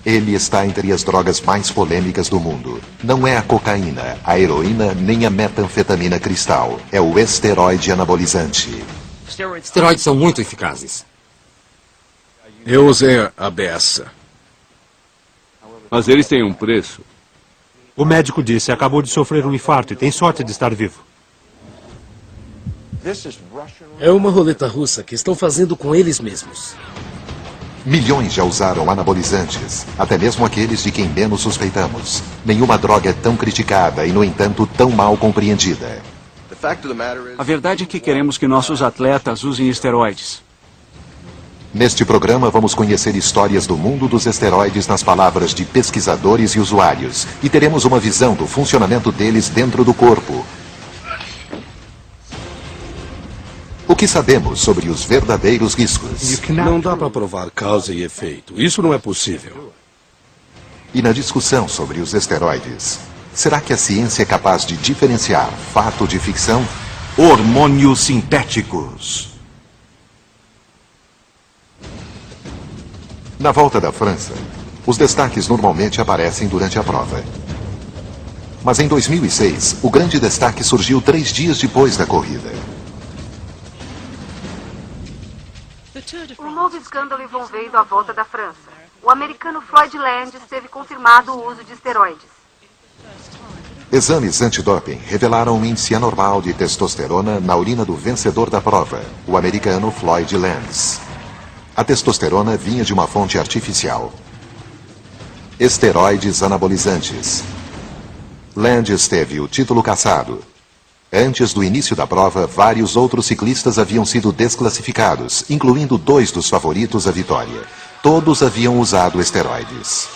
Ele está entre as drogas mais polêmicas do mundo. Não é a cocaína, a heroína, nem a metanfetamina cristal. É o esteroide anabolizante. Esteroides são muito eficazes. Eu usei a beça. Mas eles têm um preço. O médico disse, acabou de sofrer um infarto e tem sorte de estar vivo. É uma roleta russa que estão fazendo com eles mesmos. Milhões já usaram anabolizantes, até mesmo aqueles de quem menos suspeitamos. Nenhuma droga é tão criticada e, no entanto, tão mal compreendida. A verdade é que queremos que nossos atletas usem esteroides. Neste programa, vamos conhecer histórias do mundo dos esteroides nas palavras de pesquisadores e usuários. E teremos uma visão do funcionamento deles dentro do corpo. O que sabemos sobre os verdadeiros riscos? Não dá para provar causa e efeito. Isso não é possível. E na discussão sobre os esteroides, será que a ciência é capaz de diferenciar fato de ficção? Hormônios sintéticos. Na volta da França, os destaques normalmente aparecem durante a prova. Mas em 2006, o grande destaque surgiu 3 dias depois da corrida. Um novo escândalo envolvendo a volta da França. O americano Floyd Landis teve confirmado o uso de esteroides. Exames antidoping revelaram um índice anormal de testosterona na urina do vencedor da prova, o americano Floyd Landis. A testosterona vinha de uma fonte artificial. Esteroides anabolizantes. Landis teve o título cassado. Antes do início da prova, vários outros ciclistas haviam sido desclassificados, incluindo 2 dos favoritos à vitória. Todos haviam usado esteroides.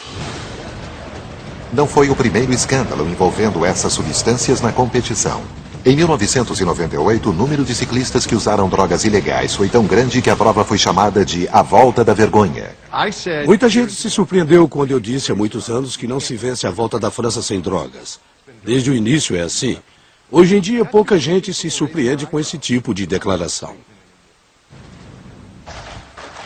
Não foi o primeiro escândalo envolvendo essas substâncias na competição. Em 1998, o número de ciclistas que usaram drogas ilegais foi tão grande que a prova foi chamada de a Volta da Vergonha. Muita gente se surpreendeu quando eu disse há muitos anos que não se vence a volta da França sem drogas. Desde o início é assim. Hoje em dia, pouca gente se surpreende com esse tipo de declaração.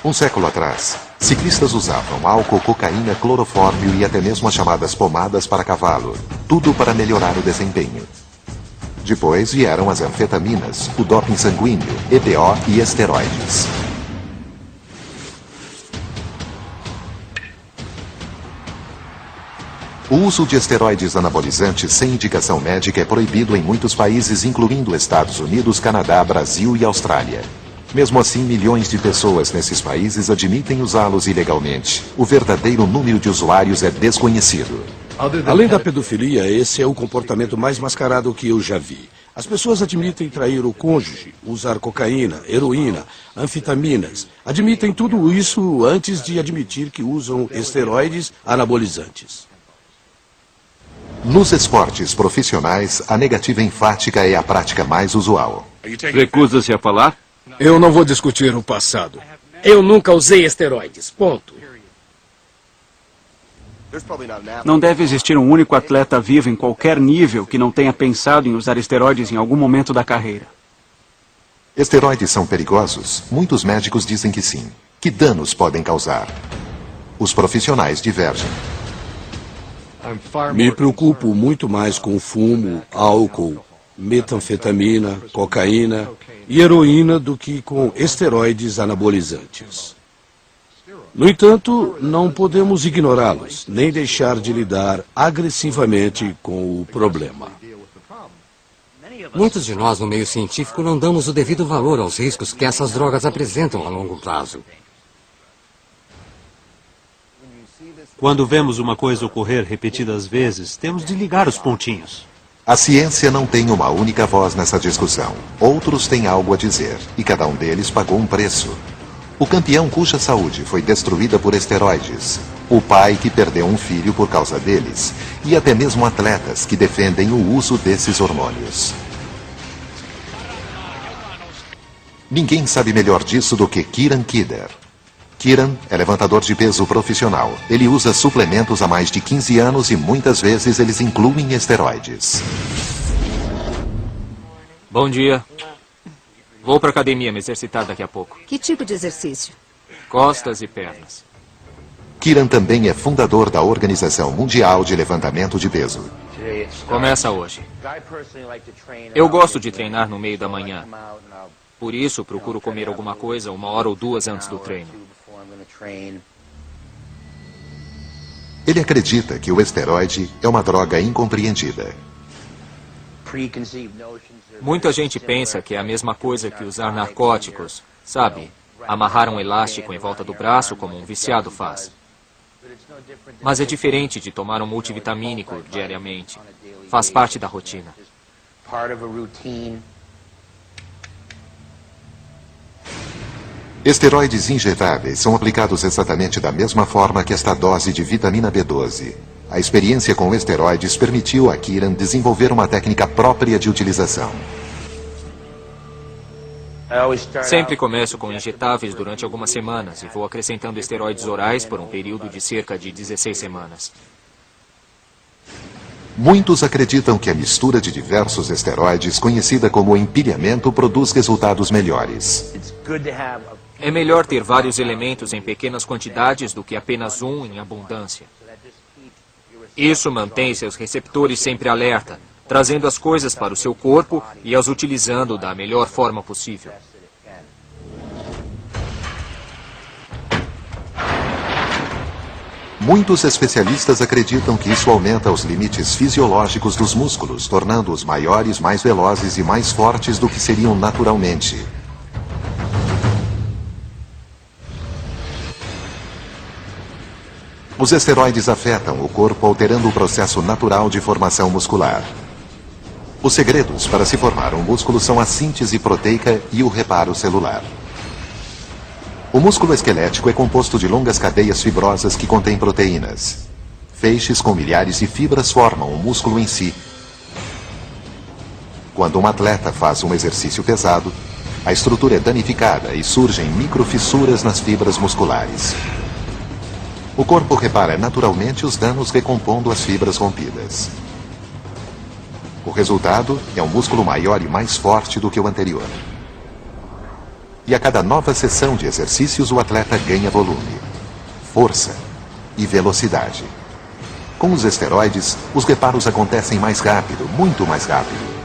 Um século atrás, ciclistas usavam álcool, cocaína, clorofórmio e até mesmo as chamadas pomadas para cavalo. Tudo para melhorar o desempenho. Depois vieram as anfetaminas, o doping sanguíneo, EPO e esteroides. O uso de esteroides anabolizantes sem indicação médica é proibido em muitos países, incluindo Estados Unidos, Canadá, Brasil e Austrália. Mesmo assim, milhões de pessoas nesses países admitem usá-los ilegalmente. O verdadeiro número de usuários é desconhecido. Além da pedofilia, esse é o comportamento mais mascarado que eu já vi. As pessoas admitem trair o cônjuge, usar cocaína, heroína, anfetaminas. Admitem tudo isso antes de admitir que usam esteroides anabolizantes. Nos esportes profissionais, a negativa enfática é a prática mais usual. Recusa-se a falar? Eu não vou discutir o passado. Eu nunca usei esteroides. Ponto. Não deve existir um único atleta vivo em qualquer nível que não tenha pensado em usar esteroides em algum momento da carreira. Esteroides são perigosos? Muitos médicos dizem que sim. Que danos podem causar? Os profissionais divergem. Me preocupo muito mais com fumo, álcool, metanfetamina, cocaína e heroína do que com esteroides anabolizantes. No entanto, não podemos ignorá-los, nem deixar de lidar agressivamente com o problema. Muitos de nós no meio científico não damos o devido valor aos riscos que essas drogas apresentam a longo prazo. Quando vemos uma coisa ocorrer repetidas vezes, temos de ligar os pontinhos. A ciência não tem uma única voz nessa discussão. Outros têm algo a dizer, e cada um deles pagou um preço. O campeão cuja saúde foi destruída por esteroides. O pai que perdeu um filho por causa deles. E até mesmo atletas que defendem o uso desses hormônios. Ninguém sabe melhor disso do que Kieran Kidder. Kieran é levantador de peso profissional. Ele usa suplementos há mais de 15 anos e muitas vezes eles incluem esteroides. Bom dia. Vou para academia me exercitar daqui a pouco. Que tipo de exercício? Costas e pernas. Kieran também é fundador da Organização Mundial de Levantamento de Peso. Começa hoje. Eu gosto de treinar no meio da manhã. Por isso, procuro comer alguma coisa 1 hora ou 2 antes do treino. Ele acredita que o esteroide é uma droga incompreendida. Muita gente pensa que é a mesma coisa que usar narcóticos, sabe? Amarrar um elástico em volta do braço como um viciado faz. Mas é diferente de tomar um multivitamínico diariamente. Faz parte da rotina. Esteroides injetáveis são aplicados exatamente da mesma forma que esta dose de vitamina B12. A experiência com esteroides permitiu a Kieran desenvolver uma técnica própria de utilização. Sempre começo com injetáveis durante algumas semanas e vou acrescentando esteroides orais por um período de cerca de 16 semanas. Muitos acreditam que a mistura de diversos esteroides, conhecida como empilhamento, produz resultados melhores. É melhor ter vários elementos em pequenas quantidades do que apenas um em abundância. Isso mantém seus receptores sempre alerta, trazendo as coisas para o seu corpo e as utilizando da melhor forma possível. Muitos especialistas acreditam que isso aumenta os limites fisiológicos dos músculos, tornando-os maiores, mais velozes e mais fortes do que seriam naturalmente. Os esteroides afetam o corpo, alterando o processo natural de formação muscular. Os segredos para se formar um músculo são a síntese proteica e o reparo celular. O músculo esquelético é composto de longas cadeias fibrosas que contêm proteínas. Feixes com milhares de fibras formam o músculo em si. Quando um atleta faz um exercício pesado, a estrutura é danificada e surgem microfissuras nas fibras musculares. O corpo repara naturalmente os danos recompondo as fibras rompidas. O resultado é um músculo maior e mais forte do que o anterior. E a cada nova sessão de exercícios, o atleta ganha volume, força e velocidade. Com os esteroides, os reparos acontecem mais rápido, muito mais rápido.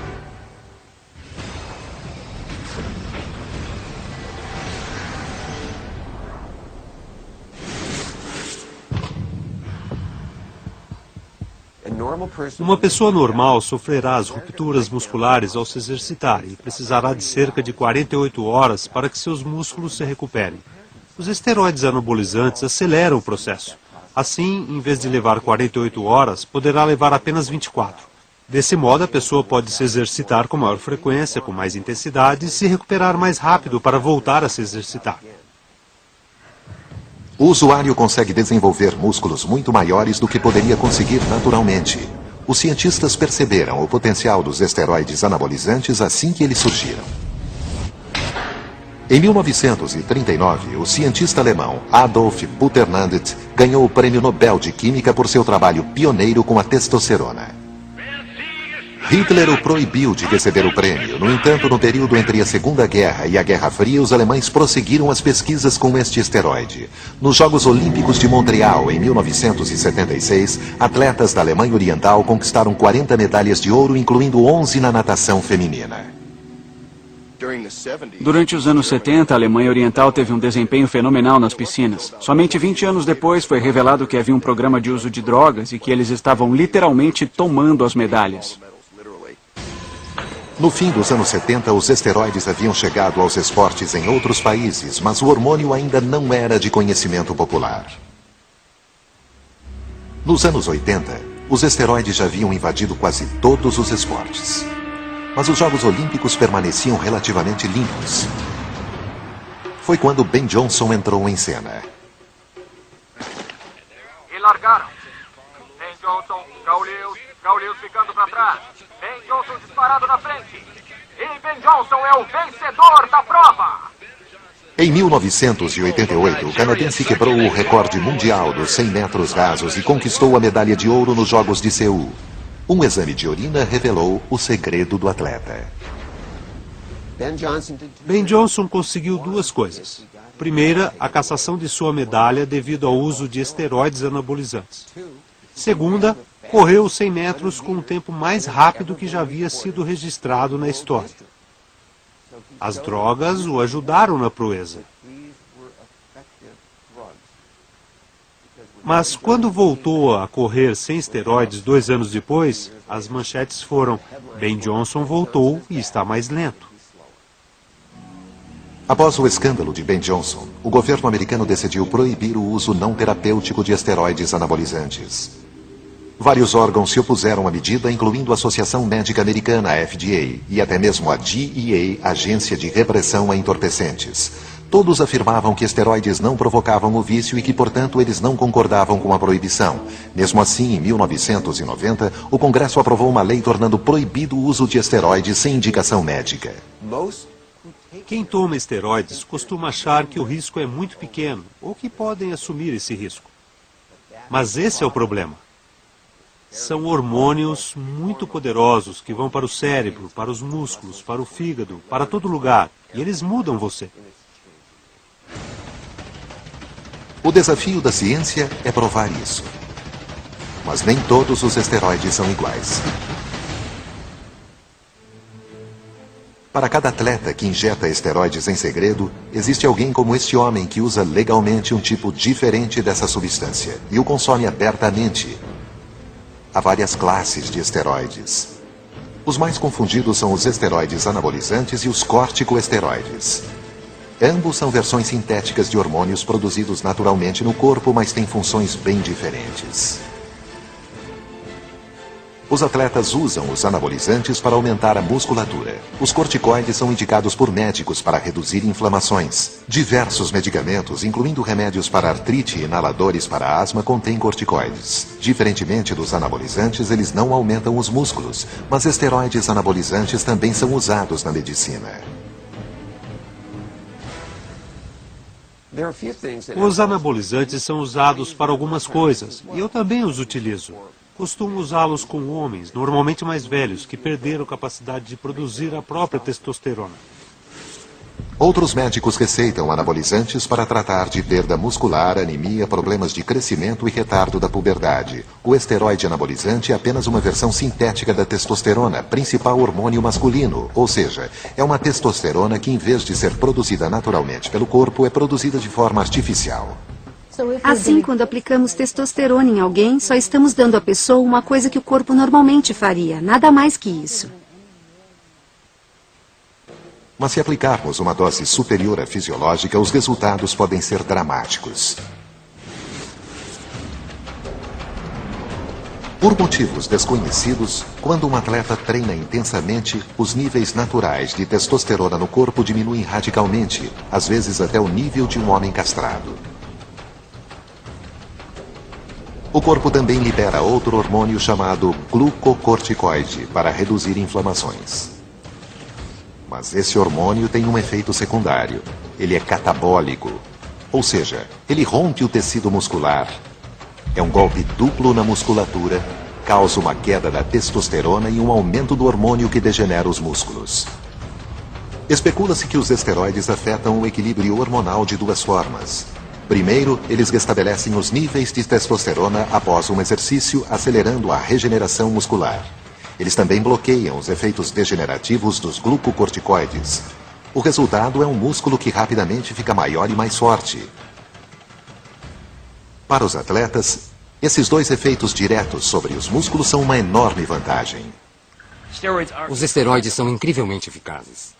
Uma pessoa normal sofrerá as rupturas musculares ao se exercitar e precisará de cerca de 48 horas para que seus músculos se recuperem. Os esteroides anabolizantes aceleram o processo. Assim, em vez de levar 48 horas, poderá levar apenas 24. Desse modo, a pessoa pode se exercitar com maior frequência, com mais intensidade e se recuperar mais rápido para voltar a se exercitar. O usuário consegue desenvolver músculos muito maiores do que poderia conseguir naturalmente. Os cientistas perceberam o potencial dos esteroides anabolizantes assim que eles surgiram. Em 1939, o cientista alemão Adolf Butenandt ganhou o Prêmio Nobel de Química por seu trabalho pioneiro com a testosterona. Hitler o proibiu de receber o prêmio. No entanto, no período entre a Segunda Guerra e a Guerra Fria, os alemães prosseguiram as pesquisas com este esteroide. Nos Jogos Olímpicos de Montreal, em 1976, atletas da Alemanha Oriental conquistaram 40 medalhas de ouro, incluindo 11 na natação feminina. Durante os anos 70, a Alemanha Oriental teve um desempenho fenomenal nas piscinas. Somente 20 anos depois foi revelado que havia um programa de uso de drogas e que eles estavam literalmente tomando as medalhas. No fim dos anos 70, os esteroides haviam chegado aos esportes em outros países, mas o hormônio ainda não era de conhecimento popular. Nos anos 80, os esteroides já haviam invadido quase todos os esportes. Mas os Jogos Olímpicos permaneciam relativamente limpos. Foi quando Ben Johnson entrou em cena. E largaram. Ben Johnson, Gaulius ficando para trás. Ben Johnson disparado na frente. E Ben Johnson é o vencedor da prova. Em 1988, o canadense quebrou o recorde mundial dos 100 metros rasos e conquistou a medalha de ouro nos Jogos de Seul. Um exame de urina revelou o segredo do atleta. Ben Johnson conseguiu duas coisas. Primeira, a cassação de sua medalha devido ao uso de esteroides anabolizantes. Segunda, correu 100 metros com um tempo mais rápido que já havia sido registrado na história. As drogas o ajudaram na proeza. Mas quando voltou a correr sem esteroides 2 anos depois, as manchetes foram: Ben Johnson voltou e está mais lento. Após o escândalo de Ben Johnson, o governo americano decidiu proibir o uso não terapêutico de esteroides anabolizantes. Vários órgãos se opuseram à medida, incluindo a Associação Médica Americana, a FDA, e até mesmo a DEA, Agência de Repressão a Entorpecentes. Todos afirmavam que esteroides não provocavam o vício e que, portanto, eles não concordavam com a proibição. Mesmo assim, em 1990, o Congresso aprovou uma lei tornando proibido o uso de esteroides sem indicação médica. Quem toma esteroides costuma achar que o risco é muito pequeno ou que podem assumir esse risco. Mas esse é o problema. São hormônios muito poderosos que vão para o cérebro, para os músculos, para o fígado, para todo lugar. E eles mudam você. O desafio da ciência é provar isso. Mas nem todos os esteroides são iguais. Para cada atleta que injeta esteroides em segredo, existe alguém como este homem que usa legalmente um tipo diferente dessa substância e o consome abertamente. Há várias classes de esteroides. Os mais confundidos são os esteroides anabolizantes e os corticoesteroides. Ambos são versões sintéticas de hormônios produzidos naturalmente no corpo, mas têm funções bem diferentes. Os atletas usam os anabolizantes para aumentar a musculatura. Os corticoides são indicados por médicos para reduzir inflamações. Diversos medicamentos, incluindo remédios para artrite e inaladores para asma, contêm corticoides. Diferentemente dos anabolizantes, eles não aumentam os músculos, mas esteroides anabolizantes também são usados na medicina. Os anabolizantes são usados para algumas coisas, e eu também os utilizo. Costumo usá-los com homens, normalmente mais velhos, que perderam capacidade de produzir a própria testosterona. Outros médicos receitam anabolizantes para tratar de perda muscular, anemia, problemas de crescimento e retardo da puberdade. O esteroide anabolizante é apenas uma versão sintética da testosterona, principal hormônio masculino, ou seja, é uma testosterona que, em vez de ser produzida naturalmente pelo corpo, é produzida de forma artificial. Assim, quando aplicamos testosterona em alguém, só estamos dando à pessoa uma coisa que o corpo normalmente faria, nada mais que isso. Mas se aplicarmos uma dose superior à fisiológica, os resultados podem ser dramáticos. Por motivos desconhecidos, quando um atleta treina intensamente, os níveis naturais de testosterona no corpo diminuem radicalmente, às vezes até o nível de um homem castrado. O corpo também libera outro hormônio chamado glucocorticoide para reduzir inflamações. Mas esse hormônio tem um efeito secundário. Ele é catabólico, ou seja, ele rompe o tecido muscular. É um golpe duplo na musculatura, causa uma queda da testosterona e um aumento do hormônio que degenera os músculos. Especula-se que os esteroides afetam o equilíbrio hormonal de duas formas. Primeiro, eles restabelecem os níveis de testosterona após um exercício, acelerando a regeneração muscular. Eles também bloqueiam os efeitos degenerativos dos glucocorticoides. O resultado é um músculo que rapidamente fica maior e mais forte. Para os atletas, esses dois efeitos diretos sobre os músculos são uma enorme vantagem. Os esteroides são incrivelmente eficazes.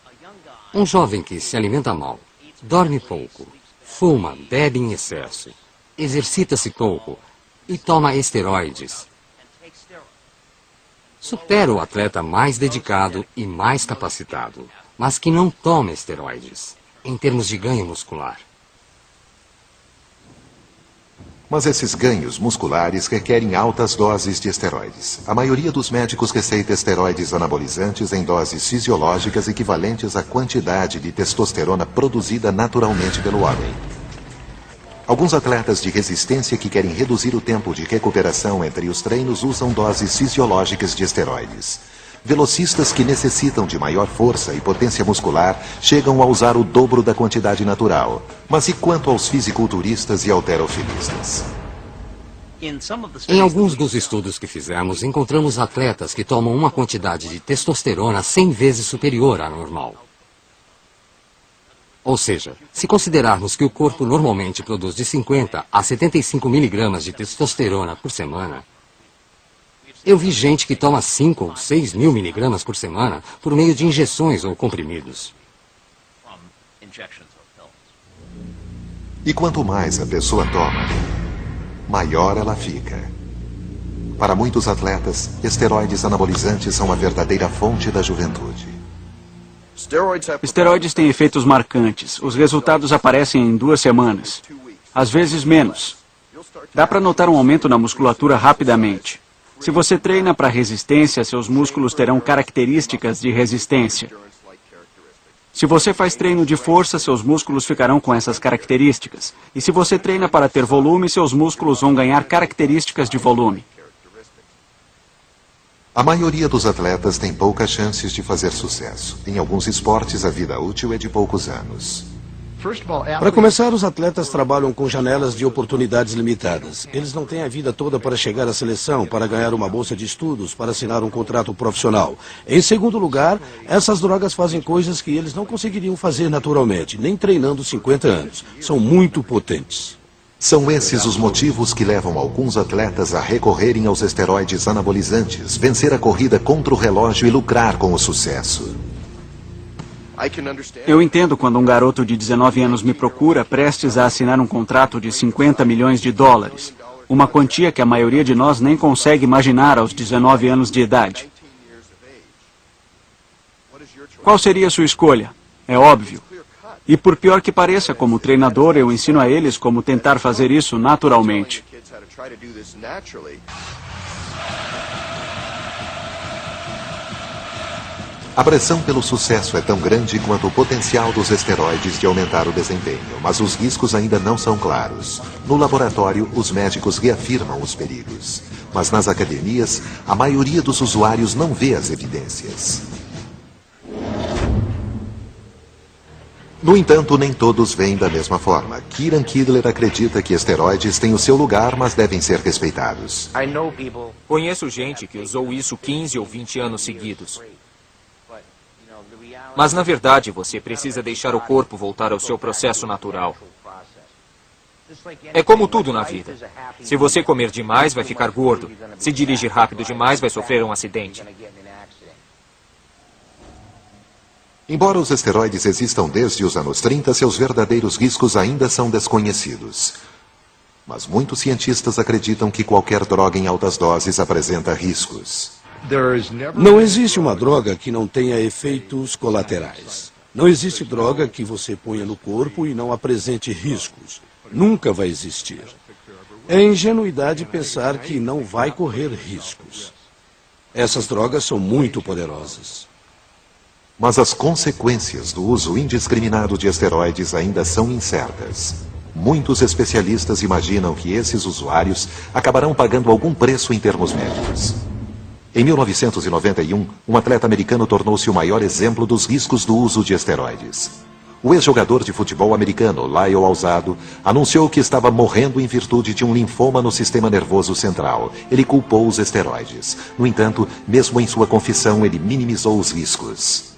Um jovem que se alimenta mal, dorme pouco, fuma, bebe em excesso, exercita-se pouco e toma esteroides supera o atleta mais dedicado e mais capacitado, mas que não toma esteroides, em termos de ganho muscular. Mas esses ganhos musculares requerem altas doses de esteroides. A maioria dos médicos receita esteroides anabolizantes em doses fisiológicas equivalentes à quantidade de testosterona produzida naturalmente pelo homem. Alguns atletas de resistência que querem reduzir o tempo de recuperação entre os treinos usam doses fisiológicas de esteroides. Velocistas que necessitam de maior força e potência muscular chegam a usar o dobro da quantidade natural. Mas e quanto aos fisiculturistas e halterofilistas? Em alguns dos estudos que fizemos, encontramos atletas que tomam uma quantidade de testosterona 100 vezes superior à normal. Ou seja, se considerarmos que o corpo normalmente produz de 50 a 75 miligramas de testosterona por semana, eu vi gente que toma 5 ou 6 mil miligramas por semana por meio de injeções ou comprimidos. E quanto mais a pessoa toma, maior ela fica. Para muitos atletas, esteroides anabolizantes são a verdadeira fonte da juventude. Esteroides têm efeitos marcantes. Os resultados aparecem em 2 semanas. Às vezes menos. Dá para notar um aumento na musculatura rapidamente. Se você treina para resistência, seus músculos terão características de resistência. Se você faz treino de força, seus músculos ficarão com essas características. E se você treina para ter volume, seus músculos vão ganhar características de volume. A maioria dos atletas tem poucas chances de fazer sucesso. Em alguns esportes, a vida útil é de poucos anos. Para começar, os atletas trabalham com janelas de oportunidades limitadas. Eles não têm a vida toda para chegar à seleção, para ganhar uma bolsa de estudos, para assinar um contrato profissional. Em segundo lugar, essas drogas fazem coisas que eles não conseguiriam fazer naturalmente, nem treinando 50 anos. São muito potentes. São esses os motivos que levam alguns atletas a recorrerem aos esteroides anabolizantes, vencer a corrida contra o relógio e lucrar com o sucesso. Eu entendo quando um garoto de 19 anos me procura prestes a assinar um contrato de 50 milhões de dólares. Uma quantia que a maioria de nós nem consegue imaginar aos 19 anos de idade. Qual seria a sua escolha? É óbvio. E por pior que pareça, como treinador, eu ensino a eles como tentar fazer isso naturalmente. A pressão pelo sucesso é tão grande quanto o potencial dos esteroides de aumentar o desempenho, mas os riscos ainda não são claros. No laboratório, os médicos reafirmam os perigos. Mas nas academias, a maioria dos usuários não vê as evidências. No entanto, nem todos veem da mesma forma. Kieran Kidler acredita que esteroides têm o seu lugar, mas devem ser respeitados. Conheço gente que usou isso 15 ou 20 anos seguidos. Mas, na verdade, você precisa deixar o corpo voltar ao seu processo natural. É como tudo na vida. Se você comer demais, vai ficar gordo. Se dirigir rápido demais, vai sofrer um acidente. Embora os esteroides existam desde os anos 30, seus verdadeiros riscos ainda são desconhecidos. Mas muitos cientistas acreditam que qualquer droga em altas doses apresenta riscos. Não existe uma droga que não tenha efeitos colaterais. Não existe droga que você ponha no corpo e não apresente riscos. Nunca vai existir. É ingenuidade pensar que não vai correr riscos. Essas drogas são muito poderosas. Mas as consequências do uso indiscriminado de esteroides ainda são incertas. Muitos especialistas imaginam que esses usuários acabarão pagando algum preço em termos médicos. Em 1991, um atleta americano tornou-se o maior exemplo dos riscos do uso de esteroides. O ex-jogador de futebol americano, Lyle Alzado, anunciou que estava morrendo em virtude de um linfoma no sistema nervoso central. Ele culpou os esteroides. No entanto, mesmo em sua confissão, ele minimizou os riscos.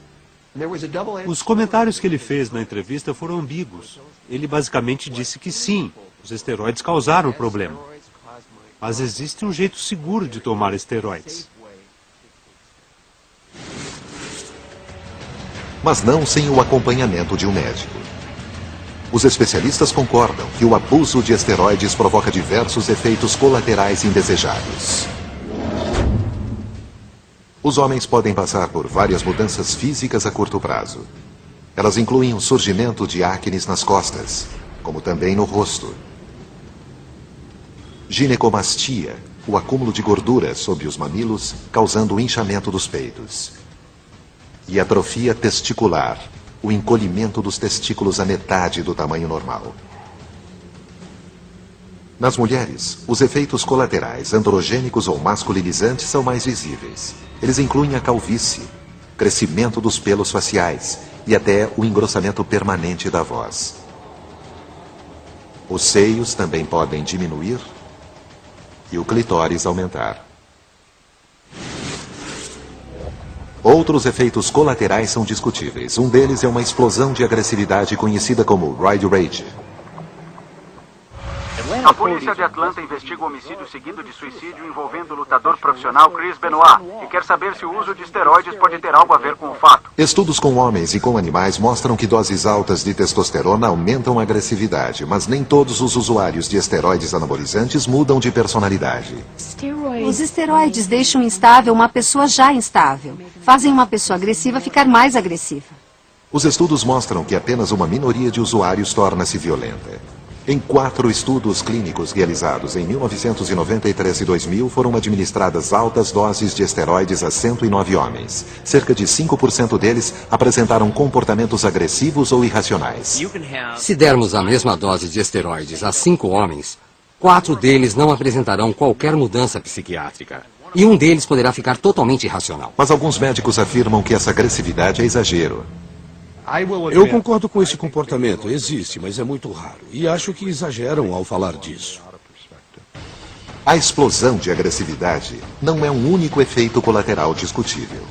Os comentários que ele fez na entrevista foram ambíguos. Ele basicamente disse que sim, os esteroides causaram o problema. Mas existe um jeito seguro de tomar esteroides. Mas não sem o acompanhamento de um médico. Os especialistas concordam que o abuso de esteroides provoca diversos efeitos colaterais indesejados. Os homens podem passar por várias mudanças físicas a curto prazo. Elas incluem o surgimento de acnes nas costas, como também no rosto. Ginecomastia, o acúmulo de gordura sobre os mamilos, causando o inchamento dos peitos. E atrofia testicular, o encolhimento dos testículos à metade do tamanho normal. Nas mulheres, os efeitos colaterais androgênicos ou masculinizantes são mais visíveis. Eles incluem a calvície, crescimento dos pelos faciais e até o engrossamento permanente da voz. Os seios também podem diminuir e o clitóris aumentar. Outros efeitos colaterais são discutíveis. Um deles é uma explosão de agressividade conhecida como Roid Rage. A polícia de Atlanta investiga o homicídio seguido de suicídio envolvendo o lutador profissional Chris Benoit e quer saber se o uso de esteroides pode ter algo a ver com o fato. Estudos com homens e com animais mostram que doses altas de testosterona aumentam a agressividade, mas nem todos os usuários de esteroides anabolizantes mudam de personalidade. Os esteroides deixam instável uma pessoa já instável. Fazem uma pessoa agressiva ficar mais agressiva. Os estudos mostram que apenas uma minoria de usuários torna-se violenta. Em 4 estudos clínicos realizados em 1993 e 2000, foram administradas altas doses de esteroides a 109 homens. Cerca de 5% deles apresentaram comportamentos agressivos ou irracionais. Se dermos a mesma dose de esteroides a 5 homens, 4 deles não apresentarão qualquer mudança psiquiátrica. E um deles poderá ficar totalmente irracional. Mas alguns médicos afirmam que essa agressividade é exagero. Eu concordo com esse comportamento. Existe, mas é muito raro. E acho que exageram ao falar disso. A explosão de agressividade não é um único efeito colateral discutível.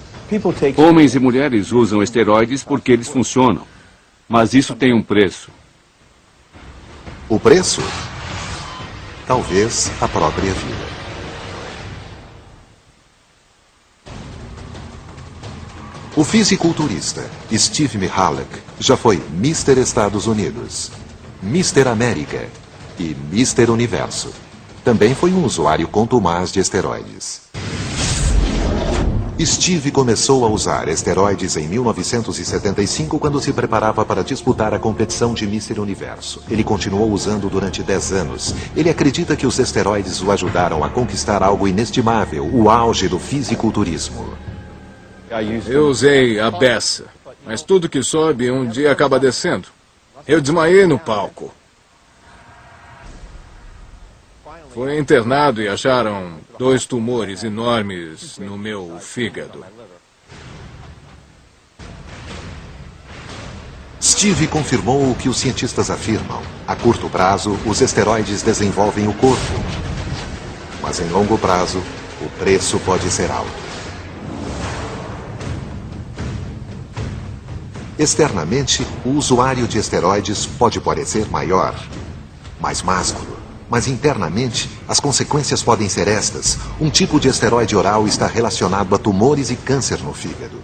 Homens e mulheres usam esteroides porque eles funcionam. Mas isso tem um preço. O preço? Talvez a própria vida. O fisiculturista Steve Mihalek já foi Mr. Estados Unidos, Mr. América e Mr. Universo. Também foi um usuário contumaz de esteroides. Steve começou a usar esteroides em 1975 quando se preparava para disputar a competição de Mr. Universo. Ele continuou usando durante 10 anos. Ele acredita que os esteroides o ajudaram a conquistar algo inestimável, o auge do fisiculturismo. Eu usei a beça, mas tudo que sobe um dia acaba descendo. Eu desmaiei no palco. Fui internado e acharam 2 tumores enormes no meu fígado. Steve confirmou o que os cientistas afirmam. A curto prazo, os esteroides desenvolvem o corpo. Mas em longo prazo, o preço pode ser alto. Externamente, o usuário de esteroides pode parecer maior, mais másculo. Mas internamente, as consequências podem ser estas. Um tipo de esteroide oral está relacionado a tumores e câncer no fígado.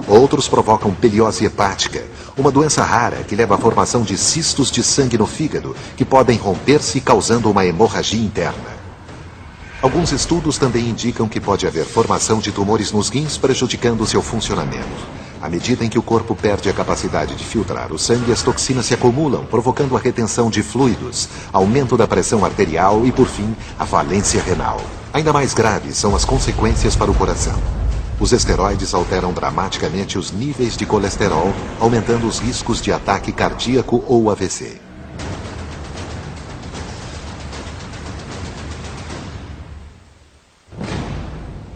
Outros provocam peliose hepática, uma doença rara que leva à formação de cistos de sangue no fígado, que podem romper-se causando uma hemorragia interna. Alguns estudos também indicam que pode haver formação de tumores nos rins prejudicando seu funcionamento. À medida em que o corpo perde a capacidade de filtrar o sangue, as toxinas se acumulam, provocando a retenção de fluidos, aumento da pressão arterial e, por fim, a falência renal. Ainda mais graves são as consequências para o coração. Os esteroides alteram dramaticamente os níveis de colesterol, aumentando os riscos de ataque cardíaco ou AVC.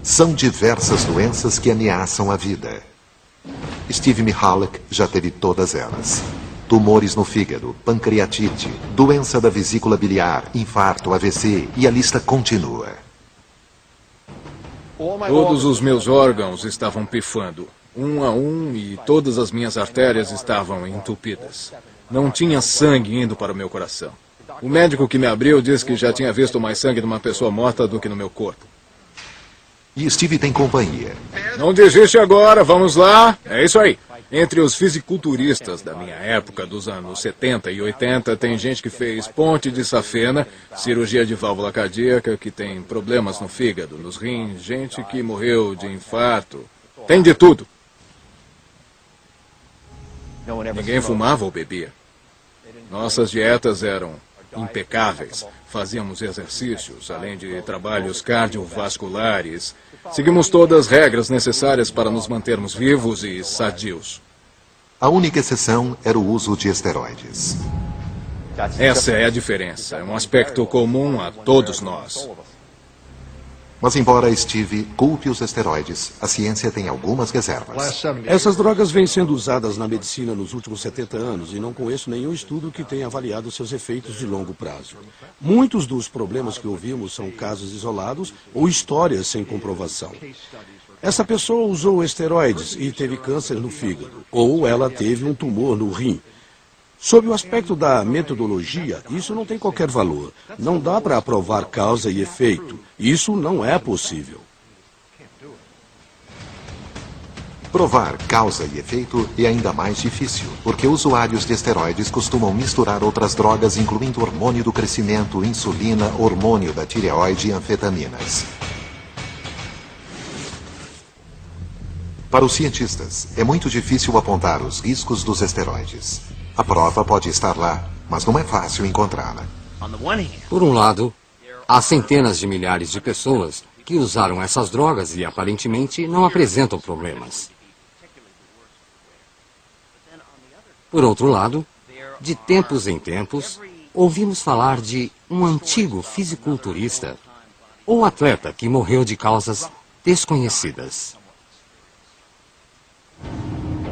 São diversas doenças que ameaçam a vida. Steve Mihalek já teve todas elas. Tumores no fígado, pancreatite, doença da vesícula biliar, infarto, AVC e a lista continua. Todos os meus órgãos estavam pifando, um a um, e todas as minhas artérias estavam entupidas. Não tinha sangue indo para o meu coração. O médico que me abriu disse que já tinha visto mais sangue numa pessoa morta do que no meu corpo. E Steve tem companhia. Não desiste agora, vamos lá. É isso aí. Entre os fisiculturistas da minha época, dos anos 70 e 80, tem gente que fez ponte de safena, cirurgia de válvula cardíaca, que tem problemas no fígado, nos rins, gente que morreu de infarto. Tem de tudo. Ninguém fumava ou bebia. Nossas dietas eram impecáveis. Fazíamos exercícios, além de trabalhos cardiovasculares. Seguimos todas as regras necessárias para nos mantermos vivos e sadios. A única exceção era o uso de esteroides. Essa é a diferença. É um aspecto comum a todos nós. Mas embora Steve culpe os esteroides, a ciência tem algumas reservas. Essas drogas vêm sendo usadas na medicina nos últimos 70 anos e não conheço nenhum estudo que tenha avaliado seus efeitos de longo prazo. Muitos dos problemas que ouvimos são casos isolados ou histórias sem comprovação. Essa pessoa usou esteroides e teve câncer no fígado, ou ela teve um tumor no rim. Sob o aspecto da metodologia, isso não tem qualquer valor. Não dá para provar causa e efeito. Isso não é possível. Provar causa e efeito é ainda mais difícil, porque usuários de esteroides costumam misturar outras drogas, incluindo hormônio do crescimento, insulina, hormônio da tireoide e anfetaminas. Para os cientistas, é muito difícil apontar os riscos dos esteroides. A prova pode estar lá, mas não é fácil encontrá-la. Por um lado, há centenas de milhares de pessoas que usaram essas drogas e aparentemente não apresentam problemas. Por outro lado, de tempos em tempos, ouvimos falar de um antigo fisiculturista ou atleta que morreu de causas desconhecidas.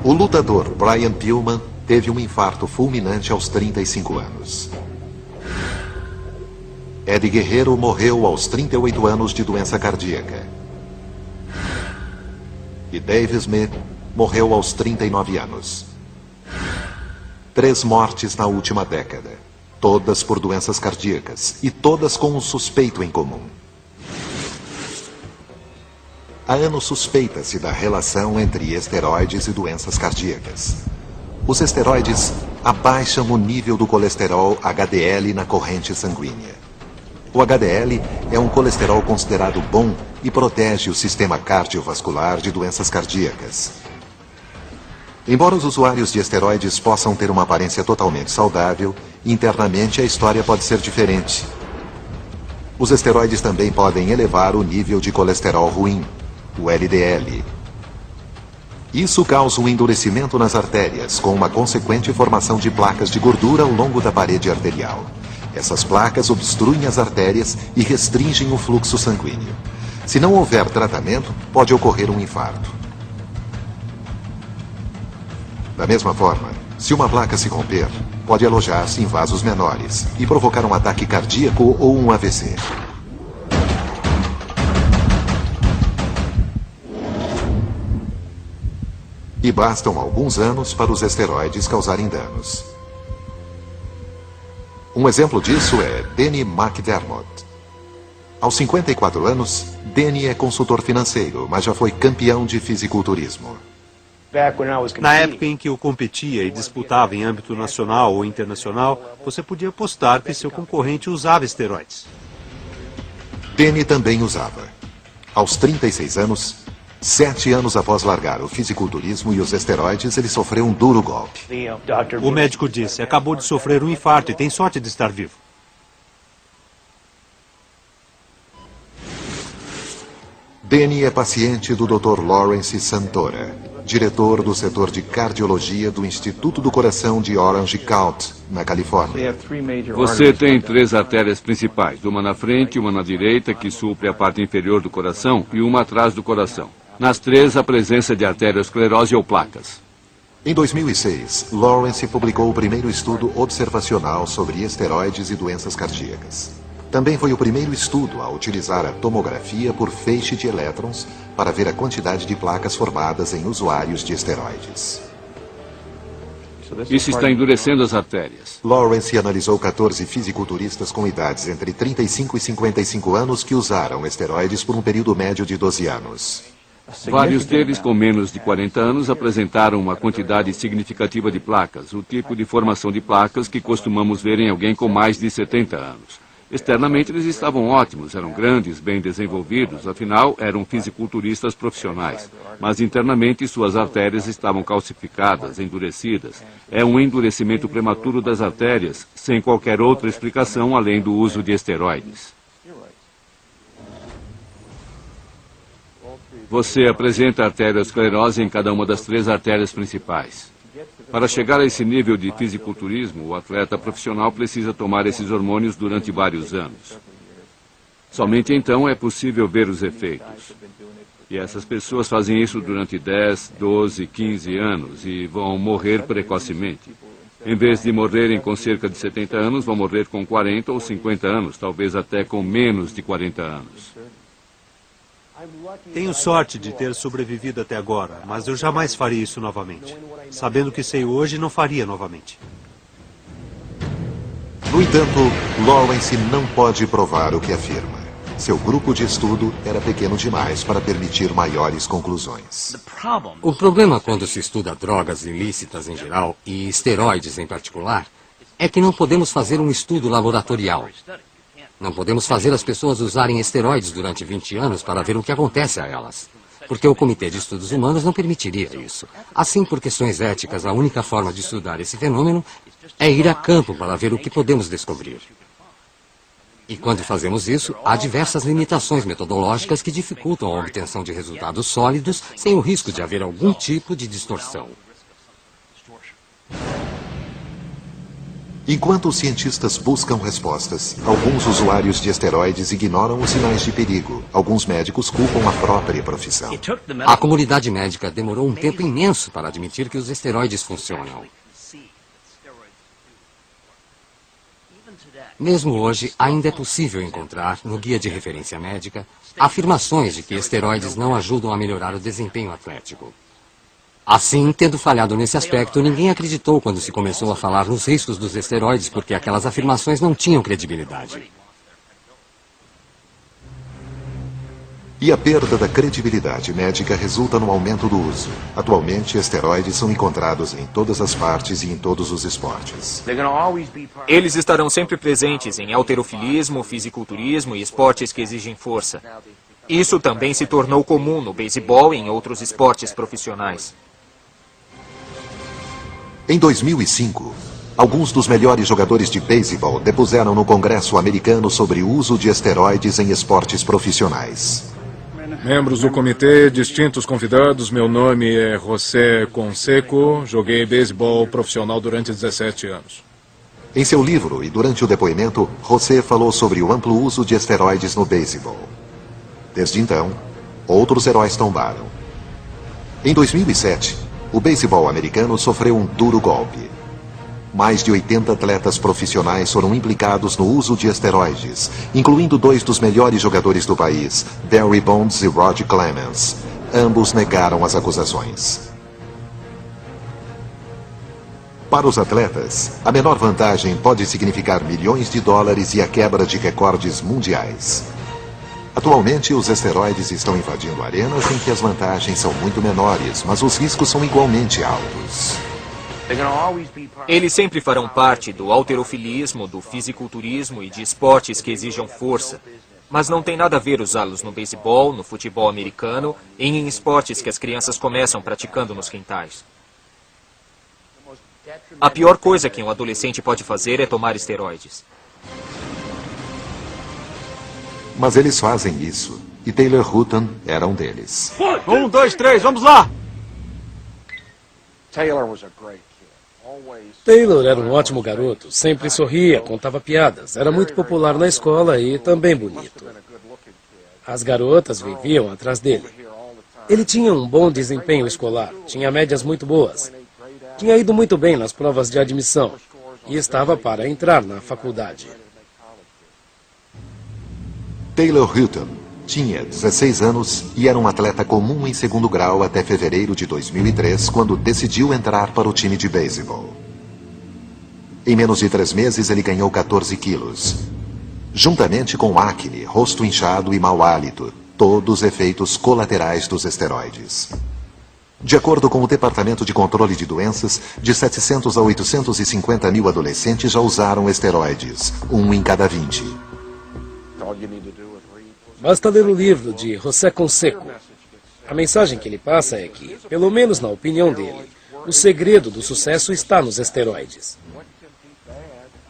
O lutador Brian Pillman teve um infarto fulminante aos 35 anos. Eddie Guerrero morreu aos 38 anos de doença cardíaca. E Dave Smith morreu aos 39 anos. 3 mortes na última década, todas por doenças cardíacas e todas com um suspeito em comum. Há anos suspeita-se da relação entre esteroides e doenças cardíacas. Os esteroides abaixam o nível do colesterol HDL na corrente sanguínea. O HDL é um colesterol considerado bom e protege o sistema cardiovascular de doenças cardíacas. Embora os usuários de esteroides possam ter uma aparência totalmente saudável, internamente a história pode ser diferente. Os esteroides também podem elevar o nível de colesterol ruim, o LDL. Isso causa um endurecimento nas artérias, com uma consequente formação de placas de gordura ao longo da parede arterial. Essas placas obstruem as artérias e restringem o fluxo sanguíneo. Se não houver tratamento, pode ocorrer um infarto. Da mesma forma, se uma placa se romper, pode alojar-se em vasos menores e provocar um ataque cardíaco ou um AVC. E bastam alguns anos para os esteroides causarem danos. Um exemplo disso é Danny McDermott. Aos 54 anos, Danny é consultor financeiro, mas já foi campeão de fisiculturismo. Na época em que eu competia e disputava em âmbito nacional ou internacional, você podia apostar que seu concorrente usava esteroides. Danny também usava. Aos 36 anos, 7 anos após largar o fisiculturismo e os esteroides, ele sofreu um duro golpe. O médico disse: acabou de sofrer um infarto e tem sorte de estar vivo. Danny é paciente do Dr. Lawrence Santora, diretor do setor de cardiologia do Instituto do Coração de Orange County, na Califórnia. Você tem 3 artérias principais, uma na frente, uma na direita, que supre a parte inferior do coração, e uma atrás do coração. Nas 3, a presença de arteriosclerose ou placas. Em 2006, Lawrence publicou o primeiro estudo observacional sobre esteroides e doenças cardíacas. Também foi o primeiro estudo a utilizar a tomografia por feixe de elétrons para ver a quantidade de placas formadas em usuários de esteroides. Isso está endurecendo as artérias. Lawrence analisou 14 fisiculturistas com idades entre 35 e 55 anos que usaram esteroides por um período médio de 12 anos. Vários deles, com menos de 40 anos, apresentaram uma quantidade significativa de placas, o tipo de formação de placas que costumamos ver em alguém com mais de 70 anos. Externamente eles estavam ótimos, eram grandes, bem desenvolvidos, afinal eram fisiculturistas profissionais. Mas internamente suas artérias estavam calcificadas, endurecidas. É um endurecimento prematuro das artérias, sem qualquer outra explicação além do uso de esteroides. Você apresenta arteriosclerose em cada uma das 3 artérias principais. Para chegar a esse nível de fisiculturismo, o atleta profissional precisa tomar esses hormônios durante vários anos. Somente então é possível ver os efeitos. E essas pessoas fazem isso durante 10, 12, 15 anos e vão morrer precocemente. Em vez de morrerem com cerca de 70 anos, vão morrer com 40 ou 50 anos, talvez até com menos de 40 anos. Tenho sorte de ter sobrevivido até agora, mas eu jamais faria isso novamente. Sabendo o que sei hoje, não faria novamente. No entanto, Lawrence não pode provar o que afirma. Seu grupo de estudo era pequeno demais para permitir maiores conclusões. O problema quando se estuda drogas ilícitas em geral e esteroides em particular é que não podemos fazer um estudo laboratorial. Não podemos fazer as pessoas usarem esteroides durante 20 anos para ver o que acontece a elas. Porque o Comitê de Estudos Humanos não permitiria isso. Assim, por questões éticas, a única forma de estudar esse fenômeno é ir a campo para ver o que podemos descobrir. E quando fazemos isso, há diversas limitações metodológicas que dificultam a obtenção de resultados sólidos sem o risco de haver algum tipo de distorção. Enquanto os cientistas buscam respostas, alguns usuários de esteroides ignoram os sinais de perigo. Alguns médicos culpam a própria profissão. A comunidade médica demorou um tempo imenso para admitir que os esteroides funcionam. Mesmo hoje, ainda é possível encontrar, no guia de referência médica, afirmações de que esteroides não ajudam a melhorar o desempenho atlético. Assim, tendo falhado nesse aspecto, ninguém acreditou quando se começou a falar nos riscos dos esteroides, porque aquelas afirmações não tinham credibilidade. E a perda da credibilidade médica resulta no aumento do uso. Atualmente, esteroides são encontrados em todas as partes e em todos os esportes. Eles estarão sempre presentes em halterofilismo, fisiculturismo e esportes que exigem força. Isso também se tornou comum no beisebol e em outros esportes profissionais. Em 2005, alguns dos melhores jogadores de beisebol depuseram no Congresso americano sobre o uso de esteroides em esportes profissionais. Membros do comitê, distintos convidados, meu nome é José Conceco, joguei beisebol profissional durante 17 anos. Em seu livro e durante o depoimento, José falou sobre o amplo uso de esteroides no beisebol. Desde então, outros heróis tombaram. Em 2007, o beisebol americano sofreu um duro golpe. Mais de 80 atletas profissionais foram implicados no uso de esteroides, incluindo 2 dos melhores jogadores do país, Barry Bonds e Roger Clemens. Ambos negaram as acusações. Para os atletas, a menor vantagem pode significar milhões de dólares e a quebra de recordes mundiais. Atualmente, os esteroides estão invadindo arenas em que as vantagens são muito menores, mas os riscos são igualmente altos. Eles sempre farão parte do halterofilismo, do fisiculturismo e de esportes que exijam força. Mas não tem nada a ver usá-los no beisebol, no futebol americano e em esportes que as crianças começam praticando nos quintais. A pior coisa que um adolescente pode fazer é tomar esteroides. Mas eles fazem isso, e Taylor Hutton era um deles. 1, 2, 3, vamos lá! Taylor era um ótimo garoto, sempre sorria, contava piadas, era muito popular na escola e também bonito. As garotas viviam atrás dele. Ele tinha um bom desempenho escolar, tinha médias muito boas. Tinha ido muito bem nas provas de admissão e estava para entrar na faculdade. Taylor Hutton tinha 16 anos e era um atleta comum em segundo grau até fevereiro de 2003, quando decidiu entrar para o time de beisebol. Em menos de 3 meses, ele ganhou 14 quilos. Juntamente com acne, rosto inchado e mau hálito, todos efeitos colaterais dos esteroides. De acordo com o Departamento de Controle de Doenças, de 700 a 850 mil adolescentes já usaram esteroides, 1 em cada 20. Basta ler o livro de José Conceco. A mensagem que ele passa é que, pelo menos na opinião dele, o segredo do sucesso está nos esteroides.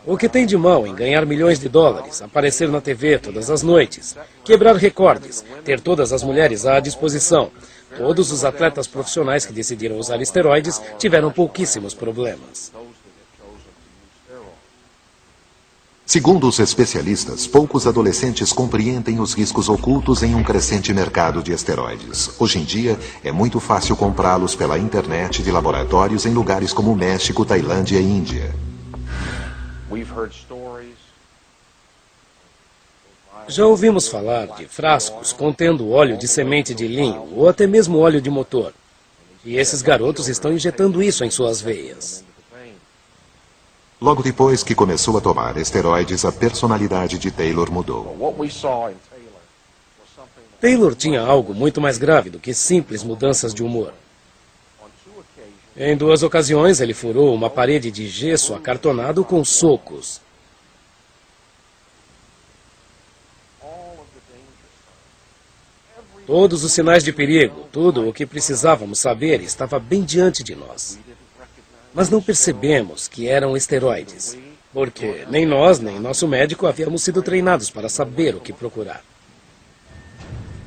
O que tem de mal em ganhar milhões de dólares, aparecer na TV todas as noites, quebrar recordes, ter todas as mulheres à disposição? Todos os atletas profissionais que decidiram usar esteroides tiveram pouquíssimos problemas. Segundo os especialistas, poucos adolescentes compreendem os riscos ocultos em um crescente mercado de esteroides. Hoje em dia, é muito fácil comprá-los pela internet de laboratórios em lugares como México, Tailândia e Índia. Já ouvimos falar de frascos contendo óleo de semente de linho ou até mesmo óleo de motor. E esses garotos estão injetando isso em suas veias. Logo depois que começou a tomar esteroides, a personalidade de Taylor mudou. Taylor tinha algo muito mais grave do que simples mudanças de humor. Em 2 ocasiões, ele furou uma parede de gesso acartonado com socos. Todos os sinais de perigo, tudo o que precisávamos saber estava bem diante de nós. Mas não percebemos que eram esteroides, porque nem nós, nem nosso médico havíamos sido treinados para saber o que procurar.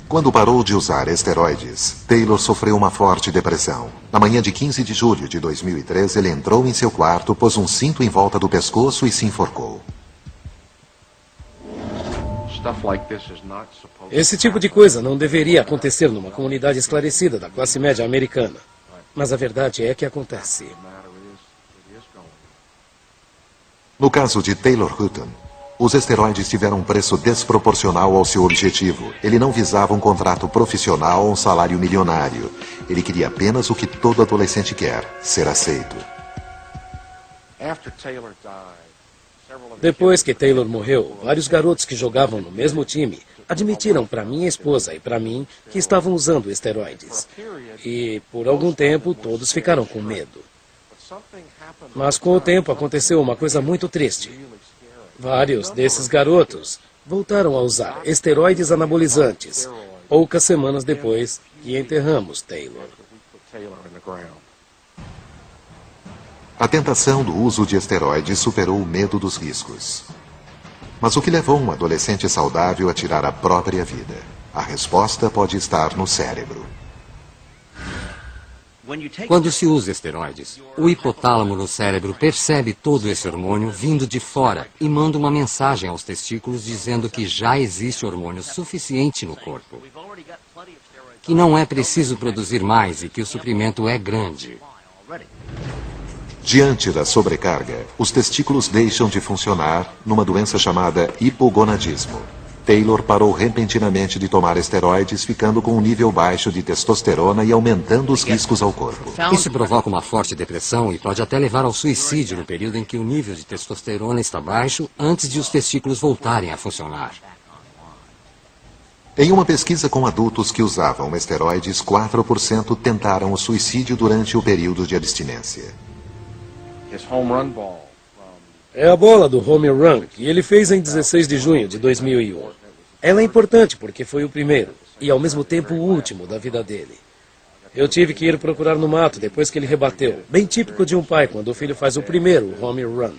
Quando parou de usar esteroides, Taylor sofreu uma forte depressão. Na manhã de 15 de julho de 2013, ele entrou em seu quarto, pôs um cinto em volta do pescoço e se enforcou. Esse tipo de coisa não deveria acontecer numa comunidade esclarecida da classe média americana. Mas a verdade é que acontece. No caso de Taylor Hutton, os esteroides tiveram um preço desproporcional ao seu objetivo. Ele não visava um contrato profissional ou um salário milionário. Ele queria apenas o que todo adolescente quer, ser aceito. Depois que Taylor morreu, vários garotos que jogavam no mesmo time admitiram para minha esposa e para mim que estavam usando esteroides. E, por algum tempo, todos ficaram com medo. Mas, com o tempo, aconteceu uma coisa muito triste. Vários desses garotos voltaram a usar esteroides anabolizantes, poucas semanas depois que enterramos Taylor. A tentação do uso de esteroides superou o medo dos riscos. Mas o que levou um adolescente saudável a tirar a própria vida? A resposta pode estar no cérebro. Quando se usa esteroides, o hipotálamo no cérebro percebe todo esse hormônio vindo de fora e manda uma mensagem aos testículos dizendo que já existe hormônio suficiente no corpo, que não é preciso produzir mais e que o suprimento é grande. Diante da sobrecarga, os testículos deixam de funcionar numa doença chamada hipogonadismo. Taylor parou repentinamente de tomar esteroides, ficando com um nível baixo de testosterona e aumentando os riscos ao corpo. Isso provoca uma forte depressão e pode até levar ao suicídio no período em que o nível de testosterona está baixo, antes de os testículos voltarem a funcionar. Em uma pesquisa com adultos que usavam esteroides, 4% tentaram o suicídio durante o período de abstinência. É a bola do home run que ele fez em 16 de junho de 2001. Ela é importante porque foi o primeiro e, ao mesmo tempo, o último da vida dele. Eu tive que ir procurar no mato depois que ele rebateu, bem típico de um pai quando o filho faz o primeiro home run.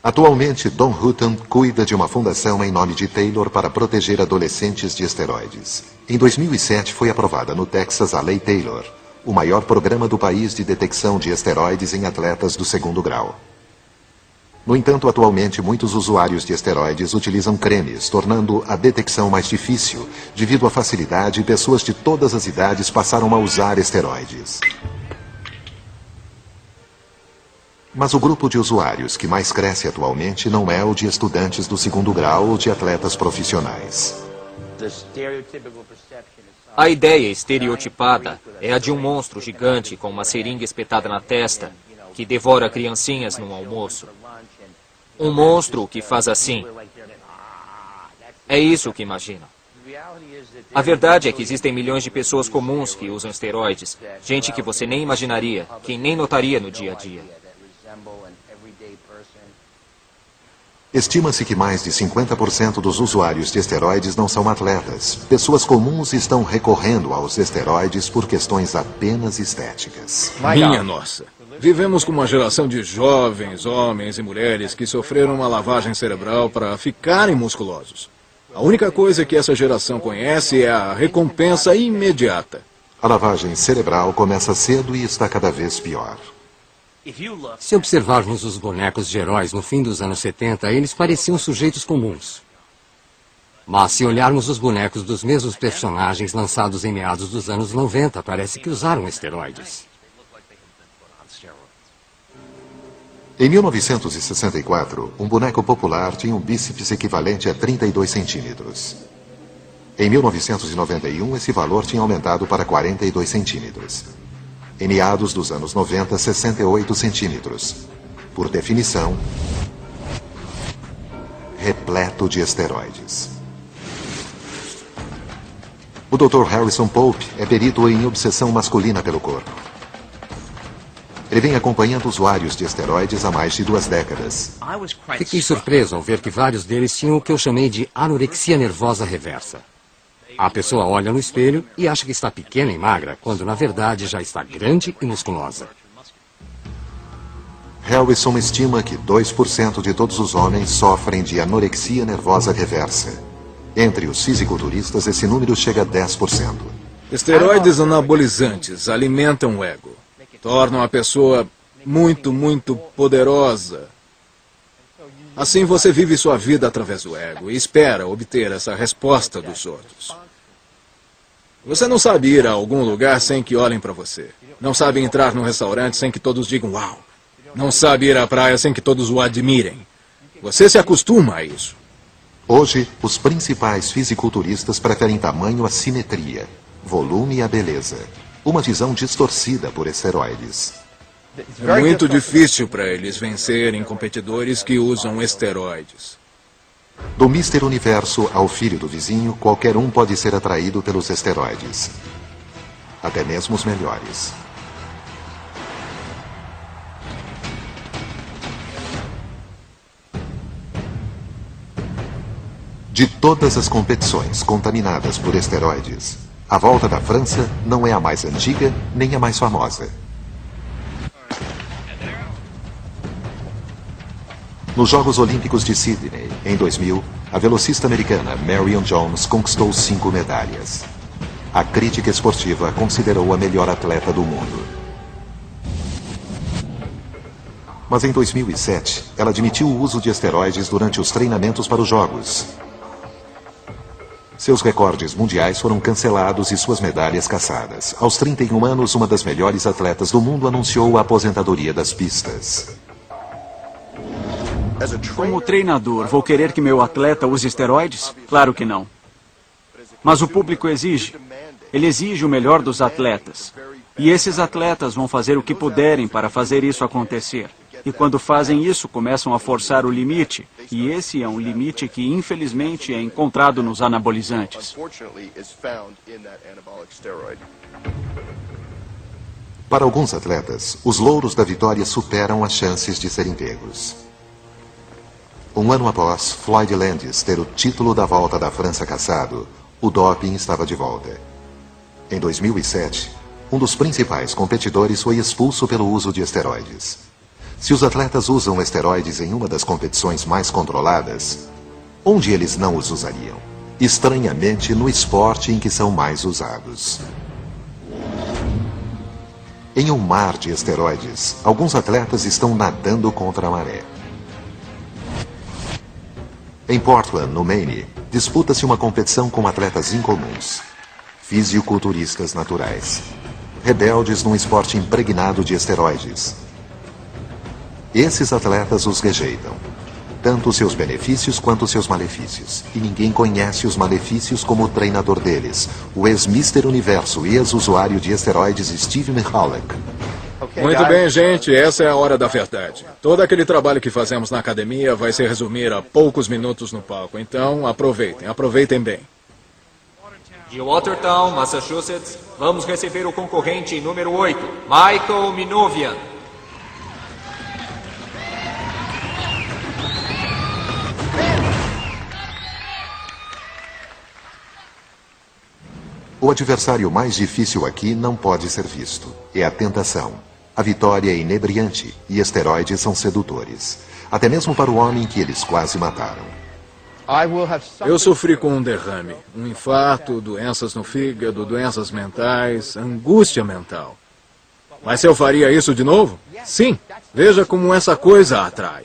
Atualmente, Don Hutton cuida de uma fundação em nome de Taylor para proteger adolescentes de esteroides. Em 2007, foi aprovada no Texas a Lei Taylor, o maior programa do país de detecção de esteroides em atletas do 2º grau. No entanto, atualmente, muitos usuários de esteroides utilizam cremes, tornando a detecção mais difícil. Devido à facilidade, pessoas de todas as idades passaram a usar esteroides. Mas o grupo de usuários que mais cresce atualmente não é o de estudantes do 2º grau ou de atletas profissionais. A ideia estereotipada é a de um monstro gigante com uma seringa espetada na testa que devora criancinhas no almoço. Um monstro que faz assim. É isso que imaginam. A verdade é que existem milhões de pessoas comuns que usam esteroides, gente que você nem imaginaria, que nem notaria no dia a dia. Estima-se que mais de 50% dos usuários de esteroides não são atletas. Pessoas comuns estão recorrendo aos esteroides por questões apenas estéticas. Minha nossa. Vivemos com uma geração de jovens, homens e mulheres que sofreram uma lavagem cerebral para ficarem musculosos. A única coisa que essa geração conhece é a recompensa imediata. A lavagem cerebral começa cedo e está cada vez pior. Se observarmos os bonecos de heróis no fim dos anos 70, eles pareciam sujeitos comuns. Mas se olharmos os bonecos dos mesmos personagens lançados em meados dos anos 90, parece que usaram esteroides. Em 1964, um boneco popular tinha um bíceps equivalente a 32 centímetros. Em 1991, esse valor tinha aumentado para 42 centímetros. Em meados dos anos 90, 68 centímetros. Por definição, repleto de esteroides. O Dr. Harrison Pope é perito em obsessão masculina pelo corpo. Ele vem acompanhando usuários de esteroides há mais de 2 décadas. Fiquei surpreso ao ver que vários deles tinham o que eu chamei de anorexia nervosa reversa. A pessoa olha no espelho e acha que está pequena e magra, quando na verdade já está grande e musculosa. Harrison estima que 2% de todos os homens sofrem de anorexia nervosa reversa. Entre os fisiculturistas, esse número chega a 10%. Esteroides anabolizantes alimentam o ego. Tornam a pessoa muito, muito poderosa. Assim você vive sua vida através do ego e espera obter essa resposta dos outros. Você não sabe ir a algum lugar sem que olhem para você. Não sabe entrar num restaurante sem que todos digam uau. Não sabe ir à praia sem que todos o admirem. Você se acostuma a isso. Hoje, os principais fisiculturistas preferem tamanho à simetria, volume à beleza. Uma visão distorcida por esteroides. É muito difícil para eles vencerem competidores que usam esteroides. Do Mr. Universo ao filho do vizinho, qualquer um pode ser atraído pelos esteroides. Até mesmo os melhores. De todas as competições contaminadas por esteroides, a Volta da França não é a mais antiga nem a mais famosa. Nos Jogos Olímpicos de Sydney, em 2000, a velocista americana Marion Jones conquistou 5 medalhas. A crítica esportiva a considerou a melhor atleta do mundo. Mas em 2007, ela admitiu o uso de esteroides durante os treinamentos para os Jogos. Seus recordes mundiais foram cancelados e suas medalhas cassadas. Aos 31 anos, uma das melhores atletas do mundo anunciou a aposentadoria das pistas. Como treinador, vou querer que meu atleta use esteroides? Claro que não. Mas o público exige. Ele exige o melhor dos atletas. E esses atletas vão fazer o que puderem para fazer isso acontecer. E quando fazem isso, começam a forçar o limite. E esse é um limite que, infelizmente, é encontrado nos anabolizantes. Para alguns atletas, os louros da vitória superam as chances de serem pegos. Um ano após Floyd Landis ter o título da Volta da França cassado, o doping estava de volta. Em 2007, um dos principais competidores foi expulso pelo uso de esteroides. Se os atletas usam esteroides em uma das competições mais controladas, onde eles não os usariam? Estranhamente, no esporte em que são mais usados. Em um mar de esteroides, alguns atletas estão nadando contra a maré. Em Portland, no Maine, disputa-se uma competição com atletas incomuns, fisiculturistas naturais, rebeldes num esporte impregnado de esteroides. Esses atletas os rejeitam, tanto seus benefícios quanto seus malefícios. E ninguém conhece os malefícios como o treinador deles, o ex-Mr. Universo e ex-usuário de esteroides Steve Mihalek. Muito bem, gente, essa é a hora da verdade. Todo aquele trabalho que fazemos na academia vai se resumir a poucos minutos no palco. Então, aproveitem bem. De Watertown, Massachusetts, vamos receber o concorrente número 8, Michael Minovian. O adversário mais difícil aqui não pode ser visto. É a tentação. A vitória é inebriante e esteroides são sedutores. Até mesmo para o homem que eles quase mataram. Eu sofri com um derrame, um infarto, doenças no fígado, doenças mentais, angústia mental. Mas se eu faria isso de novo? Sim. Veja como essa coisa atrai.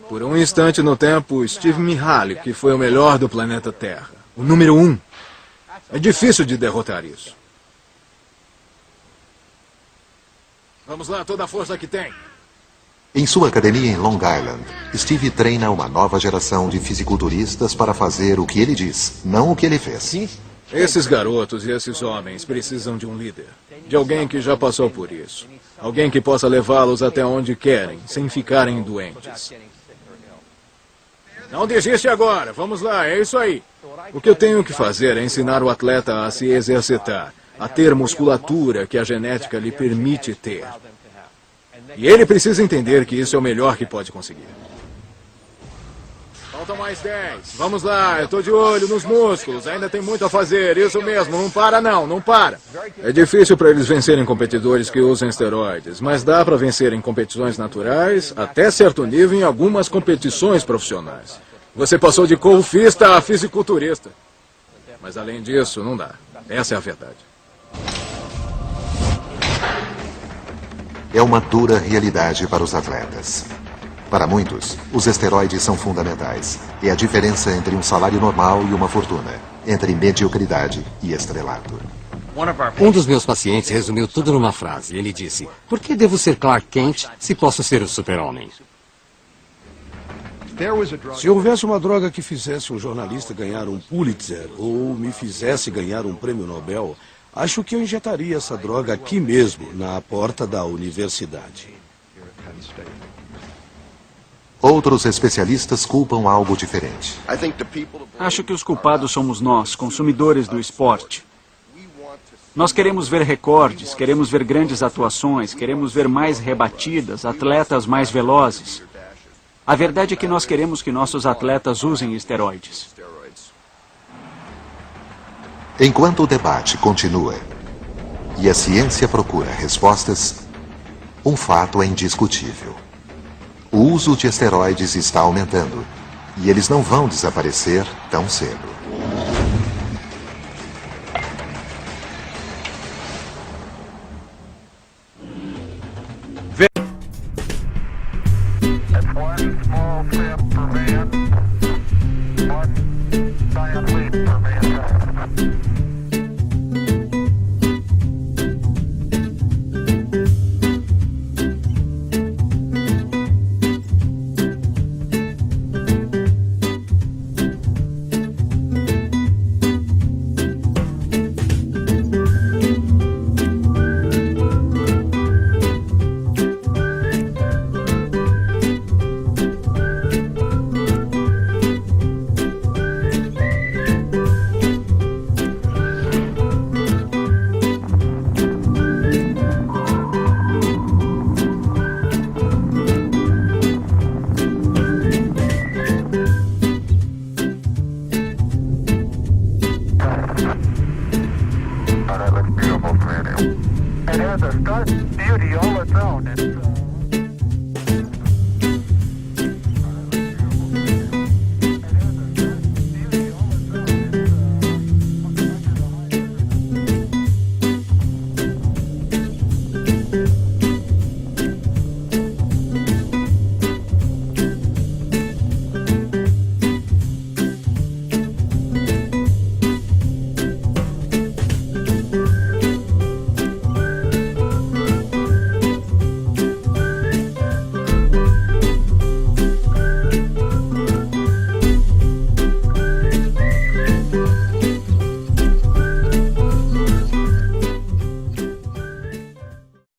Por um instante no tempo, Steve Mihaly, que foi o melhor do planeta Terra. O número 1. É difícil de derrotar isso. Vamos lá, toda a força que tem. Em sua academia em Long Island, Steve treina uma nova geração de fisiculturistas para fazer o que ele diz, não o que ele fez. Esses garotos e esses homens precisam de um líder. De alguém que já passou por isso. Alguém que possa levá-los até onde querem, sem ficarem doentes. Não desiste agora. Vamos lá, é isso aí. O que eu tenho que fazer é ensinar o atleta a se exercitar, a ter musculatura que a genética lhe permite ter. E ele precisa entender que isso é o melhor que pode conseguir. Faltam mais 10. Vamos lá, eu estou de olho nos músculos. Ainda tem muito a fazer. Isso mesmo, não para não, não para. É difícil para eles vencerem competidores que usam esteroides, mas dá para vencer em competições naturais, até certo nível em algumas competições profissionais. Você passou de golfista a fisiculturista. Mas além disso, não dá. Essa é a verdade. É uma dura realidade para os atletas. Para muitos, os esteroides são fundamentais. É a diferença entre um salário normal e uma fortuna. Entre mediocridade e estrelato. Um dos meus pacientes resumiu tudo numa frase. Ele disse, por que devo ser Clark Kent se posso ser o super-homem? Se houvesse uma droga que fizesse um jornalista ganhar um Pulitzer ou me fizesse ganhar um prêmio Nobel, acho que eu injetaria essa droga aqui mesmo, na porta da universidade. Outros especialistas culpam algo diferente. Acho que os culpados somos nós, consumidores do esporte. Nós queremos ver recordes, queremos ver grandes atuações, queremos ver mais rebatidas, atletas mais velozes. A verdade é que nós queremos que nossos atletas usem esteroides. Enquanto o debate continua e a ciência procura respostas, um fato é indiscutível. O uso de esteroides está aumentando e eles não vão desaparecer tão cedo. It has a stark beauty all its own.